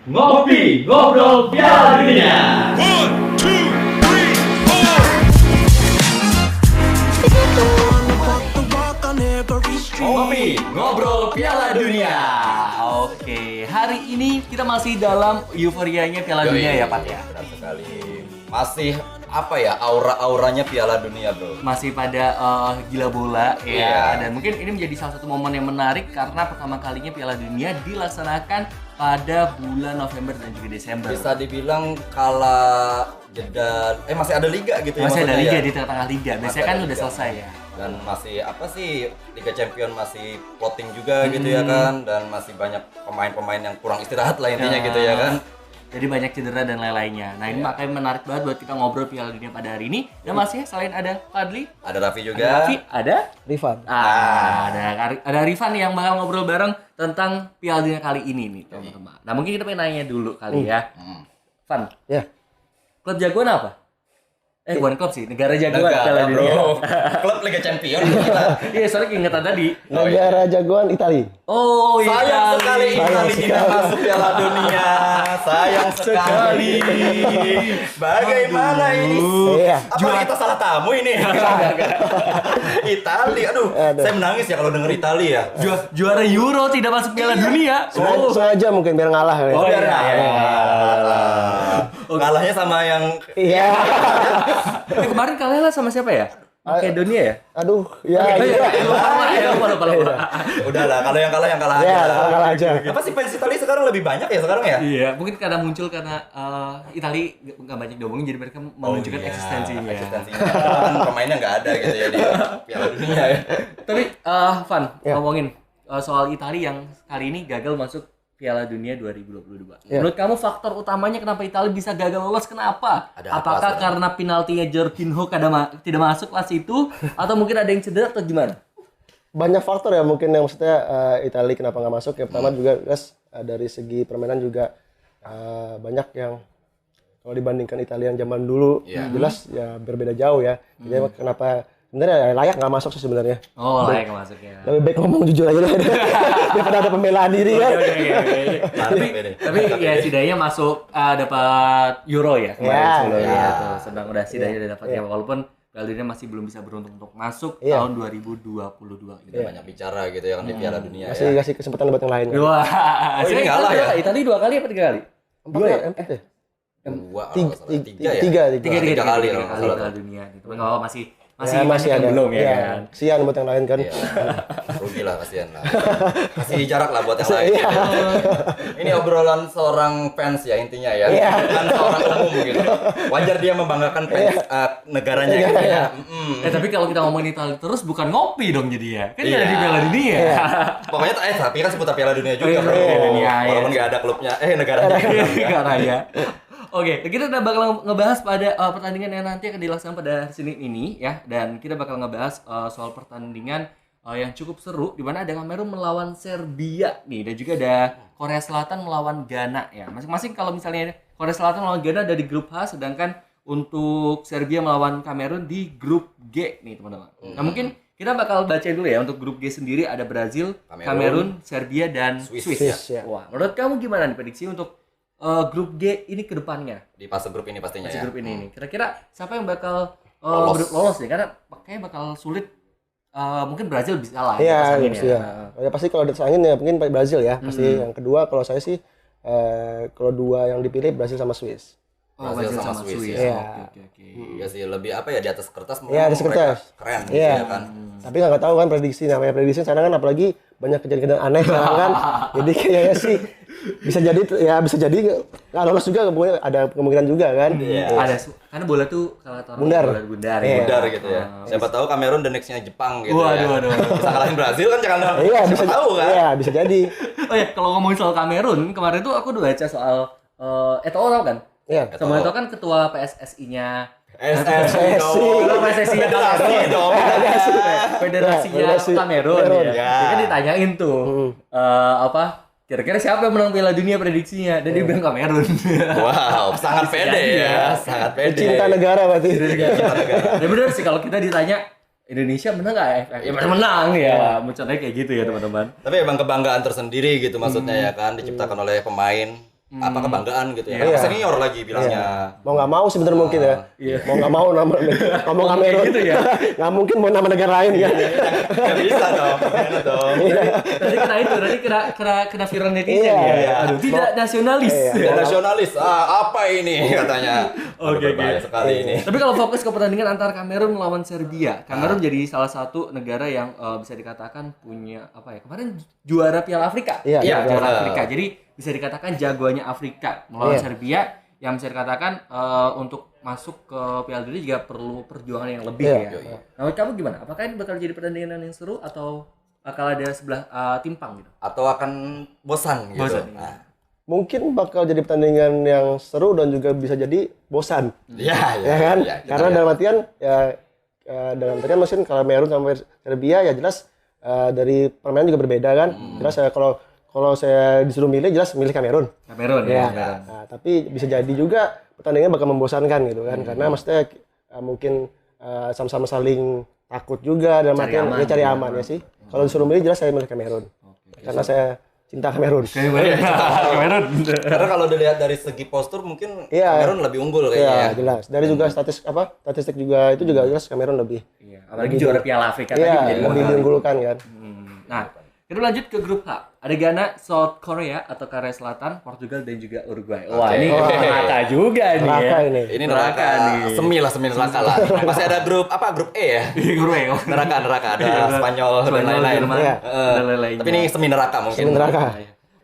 Ngopi, ngobrol Piala Dunia. One, two, three, four. Ngopi, ngobrol Piala Dunia. Oke, hari ini kita masih dalam euforianya Piala Dunia ya, Pat ya. Benar sekali. Masih apa ya, aura-auranya Piala Dunia, Bro. Masih pada gila bola ya. Iya. Dan mungkin ini menjadi salah satu momen yang menarik karena pertama kalinya Piala Dunia dilaksanakan pada bulan November dan juga Desember. Bisa dibilang kala jeda masih ada liga gitu ya. Masih ada maksudnya liga ya? di tengah-tengah liga. Masih Biasanya ada kan udah liga. selesai ya. Dan masih apa sih, Liga Champion masih plotting juga gitu ya kan, dan masih banyak pemain-pemain yang kurang istirahat lah intinya Ya. gitu ya kan. Jadi banyak cedera dan lain-lainnya. Nah ini Iya. makanya menarik banget buat kita ngobrol Piala Dunia pada hari ini. Dan masih selain ada Fadli, Ada Raffi ada juga. Raffi, ada Rifan. ada Rifan yang bakal ngobrol bareng tentang Piala Dunia kali ini nih teman-teman. Nah mungkin kita pengen nanya dulu kali ya, Van, Ya. klub jagoan apa? Bukan klub sih, negara jagoan Piala Negara, Dunia. bro. Klub Liga Champion kita. Iya soalnya keingetan tadi. Negara jagoan Itali. Oh iya. Sayang sekali Sayang Itali tidak sekali. masuk Piala Dunia. Sayang sekali. Bagaimana ini? Iya. Apa kita salah tamu ini? Itali, aduh. Saya menangis ya kalau denger Itali ya. Juara Euro tidak masuk Piala Dunia. Sengaja mungkin biar ngalah kali. Oh, Biar iya, ngalah. iya. Kalahnya sama yang Iya. Kemarin kalah sama siapa ya? Makedonia ya? Aduh, ya. Lupa. udahlah, kalau yang kalah aja. Ya, kalah aja. Apa sih fans Itali sekarang lebih banyak ya sekarang ya? Iya, mungkin karena muncul karena Itali nggak banyak diomongin jadi mereka menunjukkan iya, eksistensinya. Eksistensinya. Kan pemainnya nggak ada gitu ya di Piala Dunia ya. Tapi Van, Ya. ngomongin soal Itali yang kali ini gagal masuk Piala Dunia 2022. Ya. Menurut kamu faktor utamanya kenapa Italia bisa gagal lolos kenapa? Ada apa Apakah sebenarnya? karena penaltinya Jorginho tidak masuk pas itu atau mungkin ada yang cedera atau gimana? Banyak faktor ya mungkin yang maksudnya Itali kenapa nggak masuk. Yang pertama juga guys, dari segi permainan juga banyak yang kalau dibandingkan Italia yang zaman dulu Iya. jelas ya berbeda jauh ya. Jadi kenapa sebenarnya layak nggak masuk sih sebenarnya. Oh, layak masuk ya. Lebih baik ngomong jujur aja deh. Daripada ada pembelaan diri kan. Tapi ya setidaknya masuk dapat Euro ya kemarin Ya, sebelumnya ya. tuh. Sedang udah setidaknya udah dapat ya walaupun Piala Dunia masih belum bisa beruntung untuk masuk Iya. tahun 2022 Kita banyak bicara gitu ya kan di Piala Dunia Masih ya. kasih kesempatan buat yang lain. Kan? Wah, Oh, ini ngalah ya? Italia 2 kali apa 3 kali? Dua ya? Empat ya? Dua, Tiga, kalau nggak salah. Tiga ya? tiga. Tiga kali kalau nggak kali salah. Piala Dunia gitu. Tapi nggak apa masih Ya, banyak yang ada. belum ya Iya. kan. Kasihan buat yang lain kan. Iya. Rugi lah, kasihan lah. Kasih jarak lah buat yang lain. Iya. Ini obrolan seorang fans ya intinya ya. Iya. Bukan seorang umum gitu. Wajar dia membanggakan fans negaranya gitu ya. Tapi kalau kita ngomongin Italia terus bukan ngopi dong jadi ya. Kan Iya. ada di Piala Dunia. Pokoknya tapi kan seputar Piala Dunia juga, Oh, iya, bro. Piala Dunia, iya. Walaupun nggak ada klubnya, negaranya. Enggak raya. Oke, kita udah bakal ngebahas pada pertandingan yang nanti akan dilaksanakan pada Senin ini ya, dan kita bakal ngebahas soal pertandingan yang cukup seru di mana ada Kamerun melawan Serbia nih dan juga ada Korea Selatan melawan Ghana ya. Masing-masing kalau misalnya Korea Selatan melawan Ghana ada di grup H, sedangkan untuk Serbia melawan Kamerun di grup G nih teman-teman. Nah mungkin kita bakal baca dulu ya untuk grup G sendiri ada Brazil, Kamerun, Serbia dan Swiss. Swiss, ya. Wah, menurut kamu gimana nih prediksi untuk grup G ini ke depannya? Di fase grup ini pastinya Masih ya. grup ini nih. Kira-kira siapa yang bakal Lolos. nih? Karena kayaknya bakal sulit. Mungkin Brazil bisa lah. Iya, pasangin pasti ya. Ya pasti kalau disangin ya mungkin Brazil ya. Pasti yang kedua kalau saya sih kalau dua yang dipilih Brazil sama Swiss. Oh, Brazil sama Swiss, ya. Oke. Ya sih lebih apa ya, di atas kertas Iya, di atas mereka kertas. keren gitu Iya. ya kan. Tapi nggak tahu kan prediksi, namanya prediksi sekarang kan apalagi banyak kejadian-kejadian aneh sekarang kan. Jadi kayaknya sih bisa jadi nggak lolos juga, ada kemungkinan juga kan. Iya. Ada karena bola tuh kalau taruh Bundar. bola bundar Iya. Bundar gitu ya. Siapa tahu Kamerun the next-nya Jepang gitu ya. Waduh. Bisa kalahin Brazil kan, jangan Iya, siapa bisa tahu kan. Iya, bisa jadi. Oh ya, kalau ngomongin soal Kamerun, kemarin tuh aku udah baca soal Eto'o tau kan? Iya. Sama Eto'o kan ketua PSSI-nya. SSI Ketua PSSI-nya Federasi Kamerun. dong. Federasinya Federasi Kamerun Kamerun. ya. Ya. Dia kan ditanyain tuh kira-kira siapa yang menang Piala Dunia prediksinya, dan dia bilang Kamerun. Wow, sangat pede jadi ya. ya. Sangat pede. Cinta negara berarti. Cinta negara. Ya bener sih kalau kita ditanya Indonesia menang nggak AFF? Ya pasti menang ya. Munculnya kayak gitu ya teman-teman. Tapi emang kebanggaan tersendiri gitu maksudnya ya kan, diciptakan oleh pemain apa kebanggaan gitu ya. Iya. Senior lagi bilangnya. Mau nggak mau sebenarnya mungkin ya. Mau nggak mau ngomong Kamerun gitu ya. nggak mungkin mau nama negara lain kan. Nggak bisa dong. Gimana dong? Tadi kena viral netizen Iya, ya. iya. Aduh, tidak nasionalis. Ya, nasionalis. Apa ini katanya? Oke, Berbahaya sekali ini. Tapi kalau fokus ke pertandingan antara Kamerun melawan Serbia, Kamerun jadi salah satu negara yang bisa dikatakan punya apa ya? Kemarin juara Piala Afrika. Iya, juara benar. Afrika. Jadi bisa dikatakan jagoannya Afrika melawan Serbia yang bisa dikatakan untuk masuk ke Piala Dunia juga perlu perjuangan yang lebih ya. Nah, menurut kamu gimana? Apakah ini bakal jadi pertandingan yang seru atau bakal ada sebelah timpang gitu? Atau akan bosan gitu. Bosan. Nah, Mungkin bakal jadi pertandingan yang seru dan juga bisa jadi bosan. ya kan? ya, kita Karena lihat. dalam artian ya dalam artian mesin Kamerun sama Serbia ya jelas dari permainan juga berbeda kan. Jelas kalau saya disuruh milih jelas milih Kamerun. Kamerun Ya. ya. Nah, tapi bisa jadi juga pertandingan bakal membosankan gitu kan. Karena maksudnya mungkin sama-sama saling takut juga dalam Cari artian aman. ya cari aman ya sih. Kalau disuruh milih jelas saya milih Kamerun. Karena saya cinta Kamerun. Kamerun. Karena kalau dilihat dari segi postur mungkin Iya. Kamerun lebih unggul Iya, kayaknya. jelas. Dari juga statistik juga itu juga jelas Kamerun lebih. Iya, apalagi juara Piala Afrika tadi Iya, menjadi lebih diunggulkan kan. Nah, kita lanjut ke grup H. Ada Ghana, South Korea atau Korea Selatan, Portugal dan juga Uruguay. Wah, Oke. ini neraka juga nih ya. Neraka ini. Ini neraka semi neraka lah. Masih ada grup E ya? Grup E. Neraka ada Spanyol dan lain-lain. Jerman, Iya. dan lain-lainnya. Tapi ini semi neraka mungkin. Semi neraka.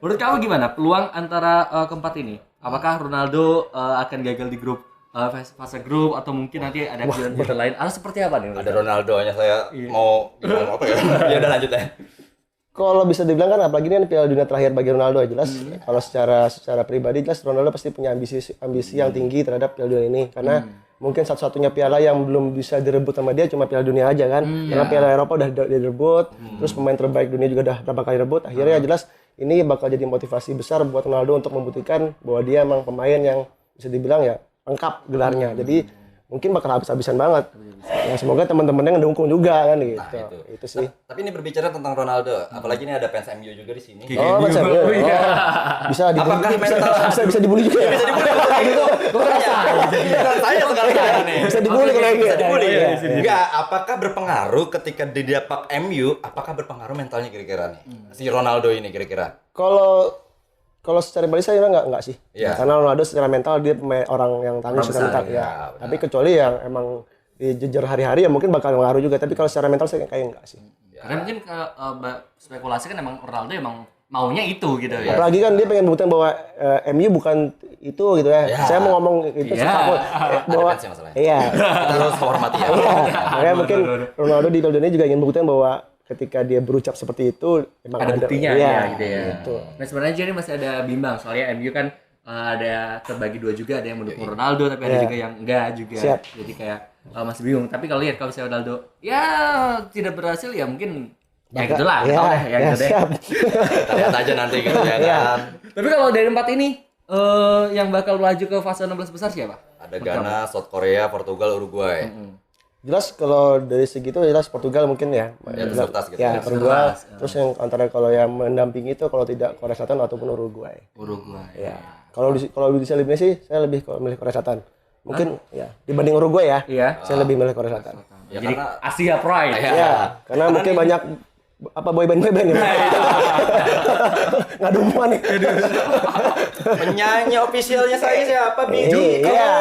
Menurut kamu gimana peluang antara keempat ini? Apakah Ronaldo akan gagal di grup fase grup atau mungkin nanti ada kejuaraan lain atau seperti apa nih? Ada Ronaldo-nya saya mau ngomong apa ya? Ya udah lanjut ya. Kalau bisa dibilang kan apalagi ini kan Piala Dunia terakhir bagi Ronaldo ya jelas. Kalau secara pribadi jelas Ronaldo pasti punya ambisi yang tinggi terhadap Piala Dunia ini karena mungkin satu-satunya piala yang belum bisa direbut sama dia cuma Piala Dunia aja kan. Karena Piala Eropa udah direbut, terus pemain terbaik dunia juga udah berapa kali rebut. Akhirnya jelas ini bakal jadi motivasi besar buat Ronaldo untuk membuktikan bahwa dia emang pemain yang bisa dibilang ya lengkap gelarnya. Jadi mungkin bakal habis-habisan banget. Ya semoga teman-temannya ngedukung juga kan gitu. Itu sih. Tapi ini berbicara tentang Ronaldo, apalagi ini ada fans MU juga di sini. Oh, macam ya. Oh, iya. Bisa dibully, Apakah mental bisa dibully juga ya. Bisa dibully gitu. Saya sekali nih. Bisa dibully kalau yang Bisa gitu. dibully. Iya. Enggak, apakah berpengaruh ketika didapak MU? Apakah berpengaruh mentalnya kira-kira nih? Si Ronaldo ini kira-kira. Kalau secara pribadi saya enggak sih. Iya. Karena Ronaldo secara mental dia orang yang tangguh secara mental ya. ya, benar. Tapi kecuali yang emang dijejer hari-hari ya mungkin bakal mengaruh juga. Tapi kalau secara mental saya kayak enggak sih. Karena mungkin spekulasi kan emang Ronaldo emang maunya itu gitu ya. Apalagi kan dia pengen buktiin bahwa MU bukan itu gitu ya. Ya. Saya mau ngomong itu Ya. sepak bahwa Ada fans ya masalahnya. iya. Kita harus menghormati ya. Makanya mungkin Ronaldo di Piala Dunia juga ingin buktiin bahwa ketika dia berucap seperti itu emang Ada buktinya iya, ya gitu ya. gitu. Nah sebenarnya jadi masih ada bimbang soalnya MU kan ada terbagi dua juga, ada yang mendukung Ronaldo tapi ada Iya. juga yang enggak juga. Siap. Jadi kayak masih bingung. Tapi kalau lihat kalau misalnya Ronaldo ya tidak berhasil ya mungkin ya gitu lah. Ya, Tahu deh, ya gitu deh. siap. Kita lihat aja nanti gitu ya kan. Tapi kalau dari empat ini yang bakal melaju ke fase 16 besar siapa? Ada Ghana, South Korea, Portugal, Uruguay. Jelas kalau dari segi itu jelas Portugal mungkin ya. Ya, tersertas gitu. Ya, Portugal. Terus yang antara kalau yang mendampingi itu kalau tidak Korea Selatan ataupun Uruguay. Uruguay. Ya. Kalau bisa eliminasi saya lebih milih Korea Selatan. Mungkin ya dibanding Uruguay ya. Iya. Saya lebih milih Korea Selatan. Ya, Jadi karena- Asia Pride. Ya. Ya, karena mungkin banyak boyband ya. Ngaduman nih. Penyanyi officialnya saya siapa? Biji. Iya.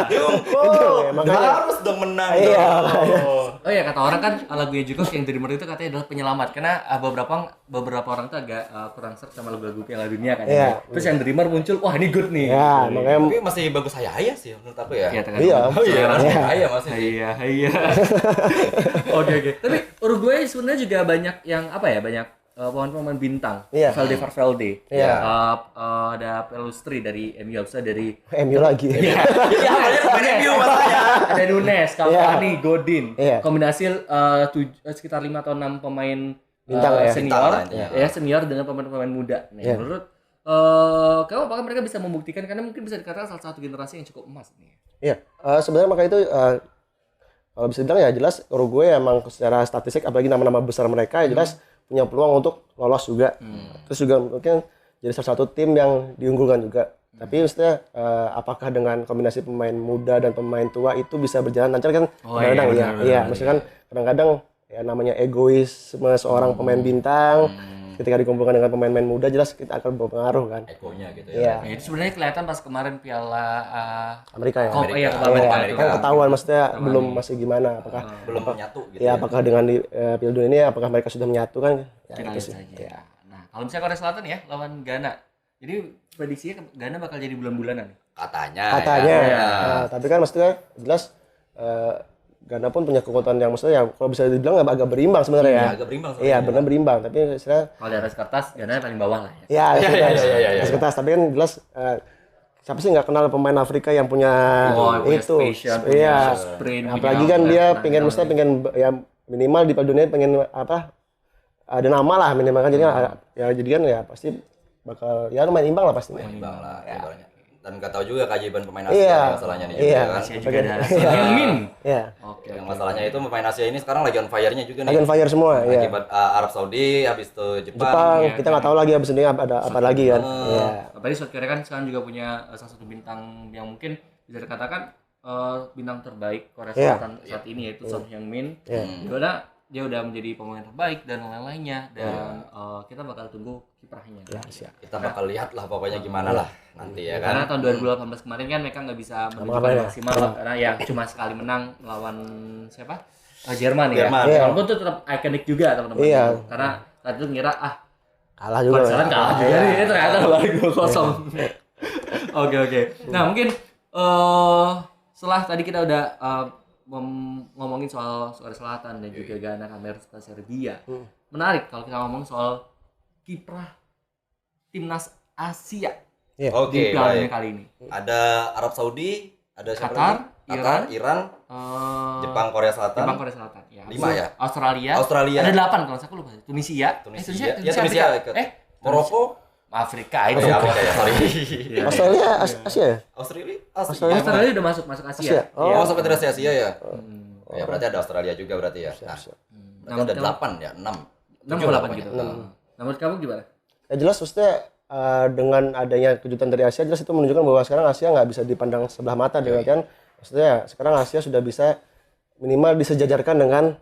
Jungkook. makanya. Harus dong menang. Iya, dong. Oh ya kata orang kan lagunya Jungkook yang Dreamer itu katanya adalah penyelamat karena beberapa orang tuh agak kurang serta sama lagu-lagu Piala Dunia kan. Iya. Terus yang Dreamer muncul, wah ini good nih. Ya, makanya Tapi masih bagus saya sih menurut aku ya. Iya, iya. Oh iya, masih saya masih. Iya, iya. Oke. Tapi Uruguay sebenarnya juga banyak yang apa ya? Banyak pemain-pemain bintang. Iya. Valverde. Iya. Ada Pelustri dari MU, bisa dari MU lagi. Iya, banyak pemain MU masalahnya. ada Nunes, Cavani, Godin. Iya. Kombinasi sekitar 5 atau 6 pemain Bintang ya. senior, Bintang lah intinya. ya senior dengan pemain-pemain muda. Nah, Iya. menurut kamu apakah mereka bisa membuktikan karena mungkin bisa dikatakan salah satu generasi yang cukup emas nih. Iya, sebenarnya maka itu kalau bisa bilang ya jelas Uruguay emang secara statistik apalagi nama-nama besar mereka ya jelas punya peluang untuk lolos juga. Terus juga mungkin jadi salah satu tim yang diunggulkan juga. Tapi maksudnya apakah dengan kombinasi pemain muda dan pemain tua itu bisa berjalan lancar kan? Kadang-kadang iya, maksudnya kan kadang-kadang ya namanya egoisme seorang pemain bintang ketika dikumpulkan dengan pemain-pemain muda jelas kita akan berpengaruh kan. Egonya gitu Iya. ya. Ya, itu sebenarnya kelihatan pas kemarin Piala Amerika ya. Copa ya, Copa Amerika. Amerika. Kan ketahuan maksudnya belum masih gimana apakah Belum menyatu gitu. ya apakah dengan di Piala Dunia ini apakah mereka sudah menyatu kan? Ya, Kita itu lihat sih. saja. Nah, kalau misalnya Korea Selatan ya lawan Ghana. Jadi prediksinya Ghana bakal jadi bulan-bulanan nih. Katanya ya. Nah, tapi kan maksudnya jelas Ghana pun punya kekuatan yang maksudnya ya kalau bisa dibilang agak berimbang sebenarnya ya. Agak berimbang Iya, sebenarnya. benar berimbang, tapi istilahnya Kalau di atas kertas Ghana paling bawah lah ya. ya, iya. kertas, tapi kan jelas siapa sih nggak kenal pemain Afrika yang punya punya itu. spesial, punya Iya. sprint, Apalagi punya kan dia outlet, pengen mesti pengen ya minimal di Piala Dunia pengen apa? Ada nama lah minimal kan jadi ya jadi kan ya pasti bakal ya lumayan imbang lah pastinya. Imbang lah ibaratnya. Dan nggak tahu juga keajaiban pemain Iya. Asia masalahnya nih Iya. juga kan. Asia juga ada Yang Min. Iya. Oke. Yang masalahnya itu pemain Asia ini sekarang lagi on fire-nya juga nih. Lagi on fire semua ya. Akibat Arab Saudi, habis itu Jepang. Jepang, Iya, kita nggak tahu lagi abis ini ada apa lagi kan. Iya. Apalagi South Korea kan sekarang juga punya salah satu bintang yang mungkin bisa dikatakan bintang terbaik Korea Iya. Selatan saat ini yaitu Son Heung-min. Iya. Dia udah menjadi pemain terbaik dan lain-lainnya dan kita bakal tunggu kiprahnya. Ya, siap. Kita bakal lihat lah pokoknya gimana lah nanti ya Karena kan. tahun 2018 kemarin kan mereka nggak bisa menunjukkan ngapain ya? maksimal lah, karena ya cuma sekali menang melawan siapa? Jerman ya. Jerman. Iya. Walaupun itu tetap ikonik juga teman-teman. Iya. Karena saat itu ngira Kalah juga. Barcelona ya. kalah juga nih, ternyata balik 2-0. Oke. Nah, mungkin setelah tadi kita udah ngomongin soal Korea Selatan dan juga Ghana, Kamerun, serta Serbia. Menarik kalau kita ngomong soal kiprah timnas Asia Iya. Oke, di Piala Dunia baik. kali ini. Ada Arab Saudi, ada siapa Qatar, lagi? Qatar, Iran, Jepang, Korea Selatan. Jepang, Korea Selatan. Ya. 5 ya? Australia. Australia. Ada 8 kalau saya lupa. Tunisia. Tunisia. Ya, Tunisia Tunisia Afrika. ikut. Tunisia. Moroko. Afrika Oh, itu. ya, Afrika ya, sorry. Australia Asia ya? Australia? Australia udah masuk Asia. Asia. Iya. Oh, sampai Federasi Asia ya? Oh, ya berarti ada Australia juga berarti ya. Nah, berarti ada 8 ya, 6. 6 atau 8 gitu. Nah, menurut kamu gimana? Ya jelas maksudnya dengan adanya kejutan dari Asia jelas itu menunjukkan bahwa sekarang Asia nggak bisa dipandang sebelah mata dengan kan maksudnya sekarang Asia sudah bisa minimal disejajarkan dengan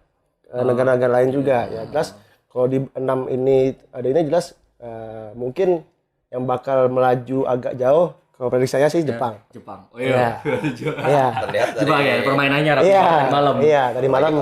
negara-negara lain juga ya jelas kalau di 6 ini ada ini jelas mungkin yang bakal melaju agak jauh kalau prediksi saya sih Jepang. Jepang. Oh Iya. iya. Iya. Terlihat dari Jepang ya permainannya rapi Iya. tadi malam. Iya, tadi malam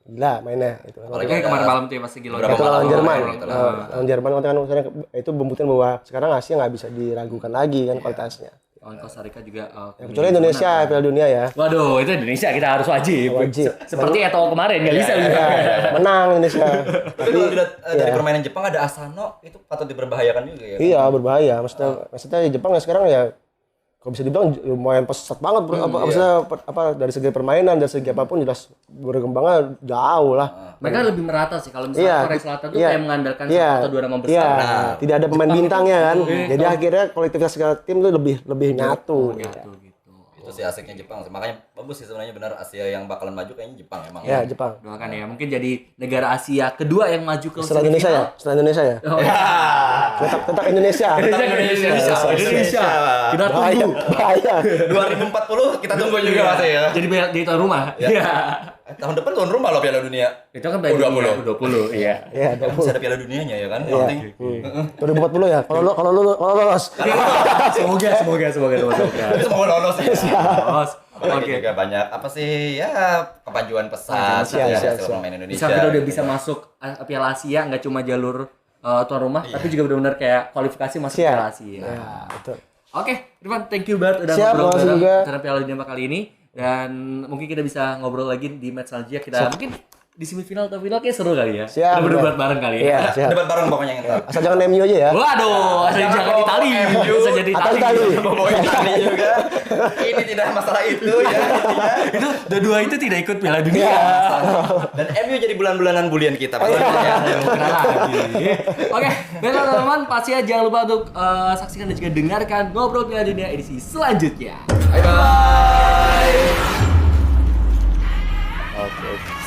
gila mainnya itu. Apalagi Kayak ada kemarin malam tuh ya pas lagi beberapa Itu lawan malam Jerman. gitu. Lawan Jerman kan maksudnya itu membuktikan bahwa sekarang Asia nggak bisa diragukan lagi kan kualitasnya. lawan Costa Rica juga Kecuali Indonesia Piala Dunia ya. Waduh, itu Indonesia kita harus wajib. Wajib. Seperti Eto'o kemarin nggak bisa juga. Menang Indonesia. Tapi kalau dilihat dari permainan Jepang ada Asano itu patut diberbahayakan juga ya. Iya berbahaya. Maksudnya Jepang ya sekarang ya kalau bisa dibilang lumayan pesat banget maksudnya apa dari segi permainan dari segi apapun jelas berkembangnya jauh lah. Mereka lebih merata sih kalau misalnya Iya, Korea Selatan tuh iya, kayak mengandalkan iya, satu atau dua nama besar. Iya, Nah, tidak ada pemain bintangnya kan. Jadi akhirnya kolektivitas segala tim tuh lebih nyatu. Gitu. Itu sih asiknya Jepang. Makanya bagus sih sebenarnya benar Asia yang bakalan maju kayaknya Jepang emang. Ya Jepang. Doakan ya, mungkin jadi negara Asia kedua yang maju ke Setelah Indonesia ya, setelah Indonesia ya. Oh, ya. Tetap Indonesia. Indonesia. Kita Bahaya, tunggu. bahaya. 2040 kita tunggu juga Mas ya. Jadi di tuan rumah. Iya. Tahun depan tuan rumah loh Piala Dunia. Itu kan Piala Dunia U20, iya. Iya, Kan bisa ada Piala Dunianya ya kan. Penting. 2040 ya. Kalau lolos. Semoga. Tapi semoga lolos ya. Lolos. Oke. Oke. Juga banyak apa sih ya kemajuan pesat Siap, ya siap, hasil siap. pemain Indonesia. Bisa kita udah bisa masuk Piala Asia, nggak cuma jalur tuan rumah, tapi juga benar-benar kayak kualifikasi masuk Siap. Piala Asia. Ya, betul. Oke, Irfan, thank you banget udah Siap, ngobrol makasih bareng juga. acara Piala Dunia kali ini. Dan mungkin kita bisa ngobrol lagi di match selanjutnya. Kita mungkin di semifinal atau final kayak seru kali ya. Siap, Kita berdebat bareng kali ya. Iya, siap. Debat bareng pokoknya yang ntar. Asal jangan MU aja ya. Waduh, asal jangan Itali. Bisa jadi Atau Itali. Itali. Bawa Itali juga. Ini tidak masalah itu ya. Itu dua-dua itu tidak ikut Piala Dunia. Dan MU jadi bulan-bulanan bulian kita. Kena lagi. Oke, baiklah teman-teman, pasti jangan lupa untuk saksikan dan juga dengarkan Ngobrol Piala Dunia edisi selanjutnya. Bye bye. Oke.